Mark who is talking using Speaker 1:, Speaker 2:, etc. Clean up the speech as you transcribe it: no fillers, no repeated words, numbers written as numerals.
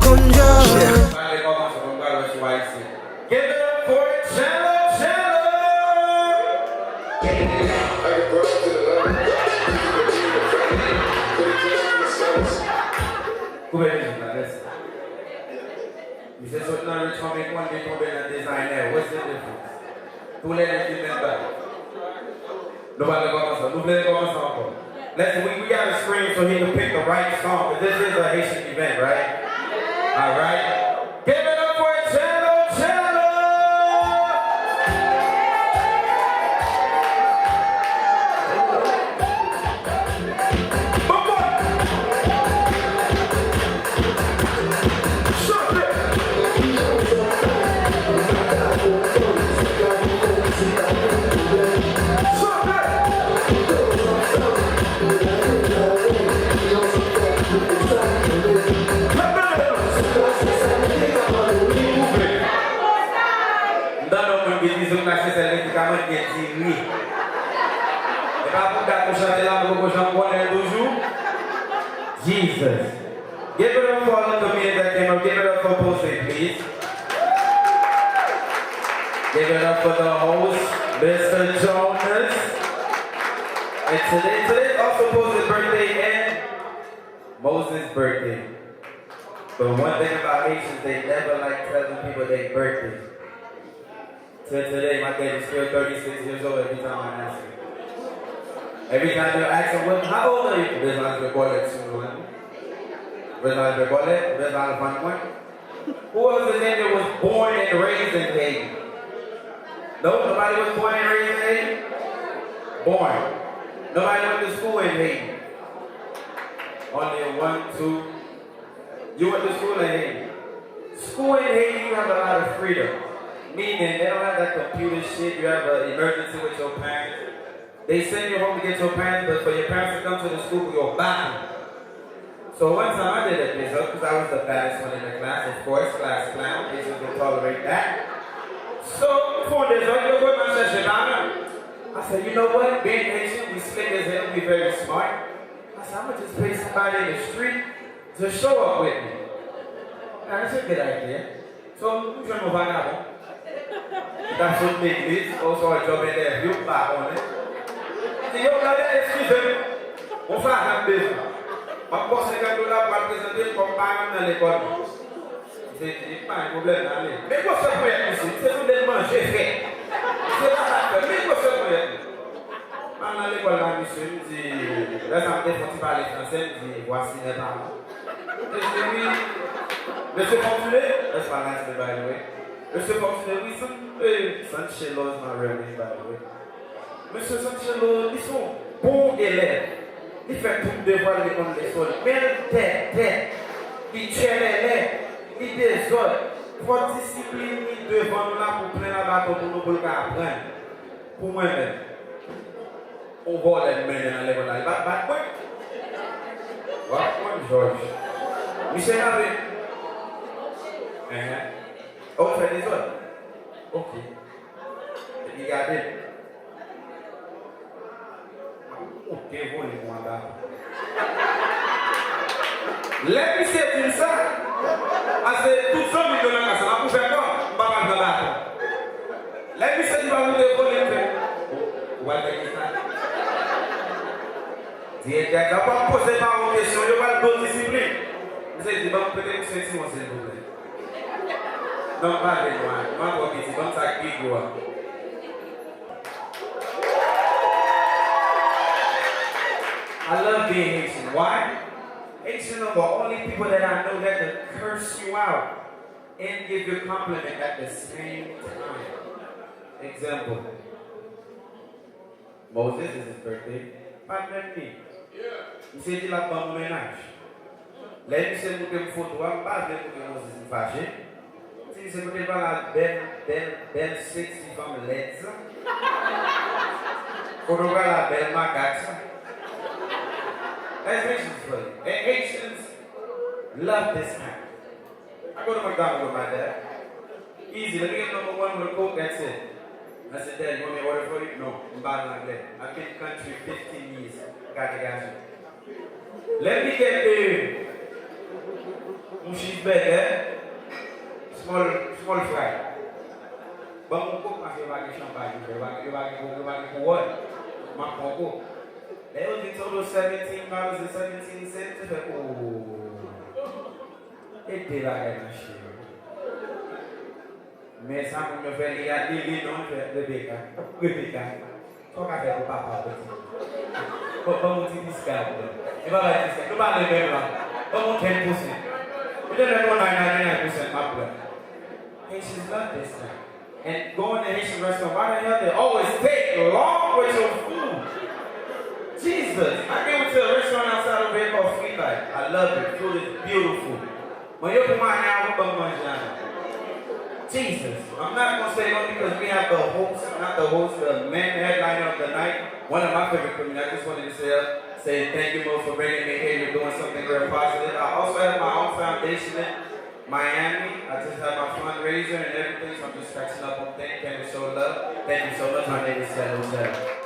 Speaker 1: con Dios.
Speaker 2: Finally commence from God what you want to see. Give it up for Cello, Cello! Who is this? You say so now you come make one day come in and design there. What's the difference? Two ladies in that. Nobody commence. Nobody commence encore. Listen, we got a screen so he can pick the right song, because this is a Haitian event, right? All right. Give it up for Cello, Cello! Jesus. Give it up for all the comedians that came up. Give it up for Posey, please. Give it up for the host, Mr. Jonas. And today's also Posey's birthday and Moses' birthday. But one thing about Haitians, they never like telling people their birthday. Till today, my dad is still 36 years old every time I ask him. Every time you ask him, well, how old are you? There's not a bullet soon. There's not a bullet. There's not a fun one. Who was the name that was born and raised in Haiti? No, nobody was born and raised in Haiti? Born. Nobody went to school in Haiti. Only one, two. You went to school in Haiti. School in Haiti, you have a lot of freedom. Meaning, they don't have that computer shit. You have an emergency with your parents. They send you home to get your parents, but for your parents to come to the school, you're back. So one time I did a piece up, because I was the baddest one in the class, of course, class clown. Patients don't tolerate that. So, for this, I go to my session. I said, you know what? Being Haitian, we slick as hell, we very smart. I said, I'm going to just pay somebody in the street to show up with me. And that's a good idea. So, I'm trying to find out. That's what big leads. Also, I job in there, you back on it. Yo, excusez-moi, on fait un business. Je pense que $50 pour présenter comme parent dans l'école. C'est pas un problème. Mais quoi ça peut être ici? C'est tout le manger fait. C'est pas ça. Mais quoi ça peut être? Dans l'école, là, monsieur, me dit, là, ça me dit, faut-il parler français? Je dis, voici les parents. Et je dis, oui, monsieur Fontenay, that's my last name, by the way. Monsieur Fontenay, oui, Sanchez-Lo is my real name, by the way. Monsieur Sanchez-Lo, ils sont bons élèves. Ils font tout le devoir de l'école des sols. Mais tête, ils tiennent les lèvres, ils désordent. Il faut discipline devant nous là pour prendre la bataille pour nous pour le apprendre. Pour moi-même, on va les mener dans l'école là. Bat quoi? Georges. Michel Navé. Oh, fait des autres. Ok. Regardez. Ok, vous les mandats. Let me say to ça. Assez tout ça me donne la casse. On peut faire quoi? Pas mal de là. Let me say tu vas nous dévoiler. Ouais, c'est ça. Dis, t'as pas posé par une question, il y a pas de discipline. Vous avez dit, peut-être que c'est si moi, s'il vous plaît. Non, pas avec moi. Moi, c'est comme ça qui doit. I love being Haitian. Why? Haitians are the only people that I know that can curse you out and give you a compliment at the same time. Example. Moses is his birthday. Pas de me. Il s'est dit la bonne ménage. Là, il s'est monté une photo, pas de Moses est fâché. Il s'est monté par la belle sexy femme laide. Photo par la belle magate. That's Haitians for you. And Haitians love this kind. I go to McDonald's with my dad. Easy, let me get number one with a Coke, that's it. I said, Dad, you want me to order for you? No, I'm buying like that. I've been in the country 15 years. Got you. Let me get she's better. Small fry. Bang mo ko kasi wagi champagne. Wagi ko what? Makmo ko. They only total $17.17. Oh. It did like that shit. Mais ça pour me faire il y a des noms de Rebecca. Faut qu'à faire pour papa petit. Pas mon petit discard. Et pas la discard. Tu parles de même là. Pas mon 10%. You don't know 99% my blood. Haitians love this time. And going to Haitian restaurant, why the hell they always take long with your food? Jesus, I came to a restaurant outside of here called Sweet Life. I love it. Food is beautiful. When you come out now, Jesus, I'm not gonna say no because we have the host, not the host, the main headliner of the night. One of my favorite comedians. I just wanted to say thank you, Mo, for bringing me here. You're doing something very positive. I also have my own foundation in Miami. I just have my fundraiser and everything, so I'm just catching up on things. Can you show love? Thank you so much. My name is Seth.